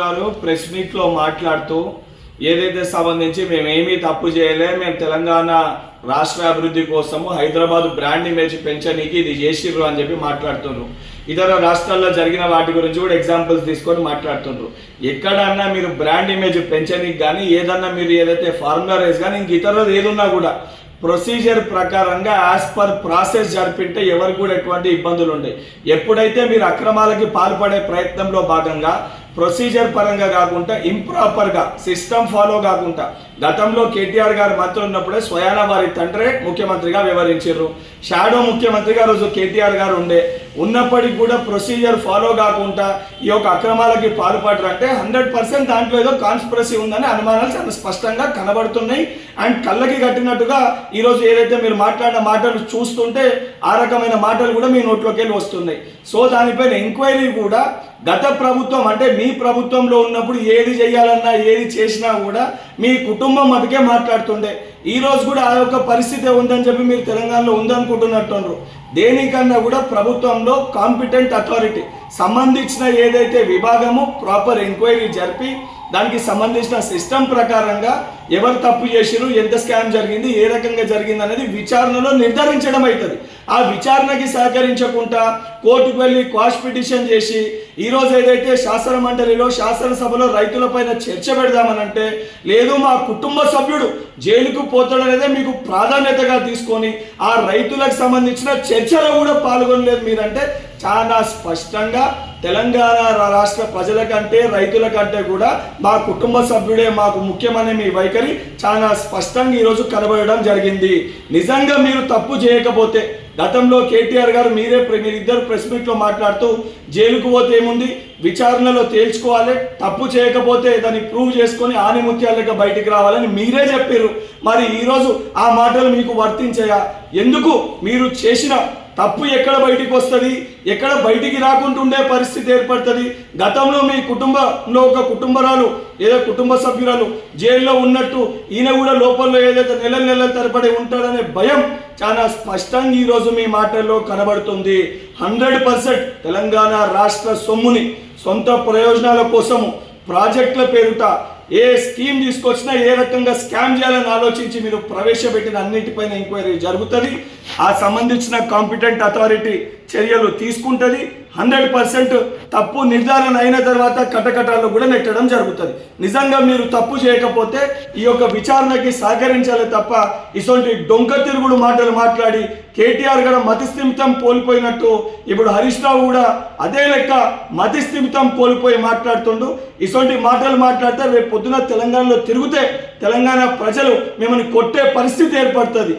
గారు ప్రెస్ మీట్లో మాట్లాడుతూ ఏదైతే సంబంధించి మేమేమీ తప్పు చేయలే, మేము తెలంగాణ రాష్ట్ర అభివృద్ధి కోసము హైదరాబాద్ బ్రాండ్ ఇమేజ్ పెంచనీకి ఇది చేసిర్రు అని చెప్పి మాట్లాడుతున్నారు. ఇతర రాష్ట్రాల్లో జరిగిన వాటి గురించి కూడా ఎగ్జాంపుల్స్ తీసుకొని మాట్లాడుతున్నారు. ఎక్కడన్నా మీరు బ్రాండ్ ఇమేజ్ పెంచనీకి కానీ ఏదన్నా మీరు ఏదైతే ఫార్ములా రేస్ కానీ ఇంక ఇతరులు ఏదున్నా కూడా ప్రొసీజర్ ప్రకారంగా యాజ్ పర్ ప్రాసెస్ జరిపింటే ఎవరికి కూడా ఎటువంటి ఇబ్బందులు ఉంటాయి. ఎప్పుడైతే మీరు అక్రమాలకి పాల్పడే ప్రయత్నంలో భాగంగా ప్రొసీజర్ పరంగా కాకుండా ఇంప్రాపర్గా సిస్టమ్ ఫాలో కాకుండా గతంలో కేటీఆర్ గారు మంత్రి ఉన్నప్పుడే స్వయాన వారి తండ్రే ముఖ్యమంత్రిగా వ్యవహరించారు. షాడో ముఖ్యమంత్రిగా రోజు కేటీఆర్ గారు ఉన్నప్పటికీ కూడా ప్రొసీజర్ ఫాలో కాకుండా ఈ యొక్క అక్రమాలకి పాల్పడరు అంటే 100% దాంట్లో ఏదో కాన్స్పిరసీ ఉందని అనుమానాలు చాలా స్పష్టంగా కనబడుతున్నాయి. అండ్ కళ్ళకి కట్టినట్టుగా ఈరోజు ఏదైతే మీరు మాట్లాడిన మాటలు చూస్తుంటే ఆ రకమైన మాటలు కూడా మీ నోట్లోకి వెళ్ళి వస్తున్నాయి. సో దానిపైన ఎంక్వైరీ కూడా గత ప్రభుత్వం అంటే మీ ప్రభుత్వంలో ఉన్నప్పుడు ఏది చేయాలన్నా ఏది చేసినా కూడా మీ కుటుంబం మటుకే మాట్లాడుతుండే. ఈ రోజు కూడా ఆ యొక్క పరిస్థితి ఉందని చెప్పి మీరు తెలంగాణలో ఉందనుకుంటున్నట్టు. దేనికన్నా కూడా ప్రభుత్వంలో కాంపిటెంట్ అథారిటీ సంబంధించిన ఏదైతే విభాగము ప్రాపర్ ఎంక్వైరీ జరిపి దానికి సంబంధించిన సిస్టమ్ ప్రకారంగా ఎవరు తప్పు చేసిరు, ఎంత స్కామ్ జరిగింది, ఏ రకంగా జరిగింది అనేది విచారణలో నిర్ధారించడం అవుతుంది. ఆ విచారణకి సహకరించకుండా కోర్టుకు వెళ్ళి క్వాష్ పిటిషన్ చేసి ఈరోజు ఏదైతే శాసన మండలిలో శాసనసభలో రైతులపైన చర్చ పెడదామనంటే లేదు, మా కుటుంబ సభ్యుడు జైలుకు పోతాడనేదే మీకు ప్రాధాన్యతగా తీసుకొని ఆ రైతులకు సంబంధించిన చర్చలో కూడా పాల్గొనలేదు మీరంటే చాలా స్పష్టంగా తెలంగాణ రాష్ట్ర ప్రజల కంటే రైతుల కంటే కూడా మా కుటుంబ సభ్యుడే మాకు ముఖ్యమనే మీ వైఖరి చాలా స్పష్టంగా ఈరోజు కనబడడం జరిగింది. నిజంగా మీరు తప్పు చేయకపోతే గతంలో కేటీఆర్ గారు మీరిద్దరు ప్రెస్ మీట్లో మాట్లాడుతూ జైలుకు పోతే ఏముంది, విచారణలో తేల్చుకోవాలి, తప్పు చేయకపోతే దాన్ని ప్రూవ్ చేసుకొని ఆనిముత్యాలుగా బయటికి రావాలని మీరే చెప్పారు. మరి ఈరోజు ఆ మాటలు మీకు వర్తించాయా? ఎందుకు మీరు చేసిన తప్పు ఎక్కడ బయటికి వస్తుంది, ఎక్కడ బయటికి రాకుండా ఉండే పరిస్థితి ఏర్పడుతుంది? గతంలో మీ కుటుంబంలో ఒక కుటుంబరాలు ఏదో కుటుంబ సభ్యురాలు జైల్లో ఉన్నట్టు ఈయన కూడా లోపల్లో ఏదైతే నెలల తరబడి ఉంటాడనే భయం చాలా స్పష్టంగా ఈరోజు మీ మాటల్లో కనబడుతుంది. 100% తెలంగాణ రాష్ట్ర సొమ్ముని సొంత ప్రయోజనాల కోసము ప్రాజెక్టుల పేరుట ఏ స్కీమ్ తీసుకొచ్చినా ఏ రకంగా స్కామ్ చేయాలని ఆలోచించి మీరు ప్రవేశపెట్టిన అన్నిటిపైన ఎంక్వైరీ జరుగుతుంది. ఆ సంబంధించిన కాంపిటెంట్ అథారిటీ చర్యలు తీసుకుంటుంది. 100% తప్పు నిర్ధారణ అయిన తర్వాత కటకటాల్లో కూడా నెట్టడం జరుగుతుంది. నిజంగా మీరు తప్పు చేయకపోతే ఈ యొక్క విచారణకి సహకరించాలి తప్ప ఇటువంటి డొంక తిరుగుడు మాటలు మాట్లాడి కేటీఆర్ గారు మతిస్థిమితం కోల్పోయినట్టు ఇప్పుడు హరీష్ రావు కూడా అదే లెక్క మతిస్థిమితం కోల్పోయి మాట్లాడుతుండు. ఇటువంటి మాటలు మాట్లాడితే రేపు పొద్దున తెలంగాణలో తిరిగితే తెలంగాణ ప్రజలు మిమ్మల్ని కొట్టే పరిస్థితి ఏర్పడుతుంది.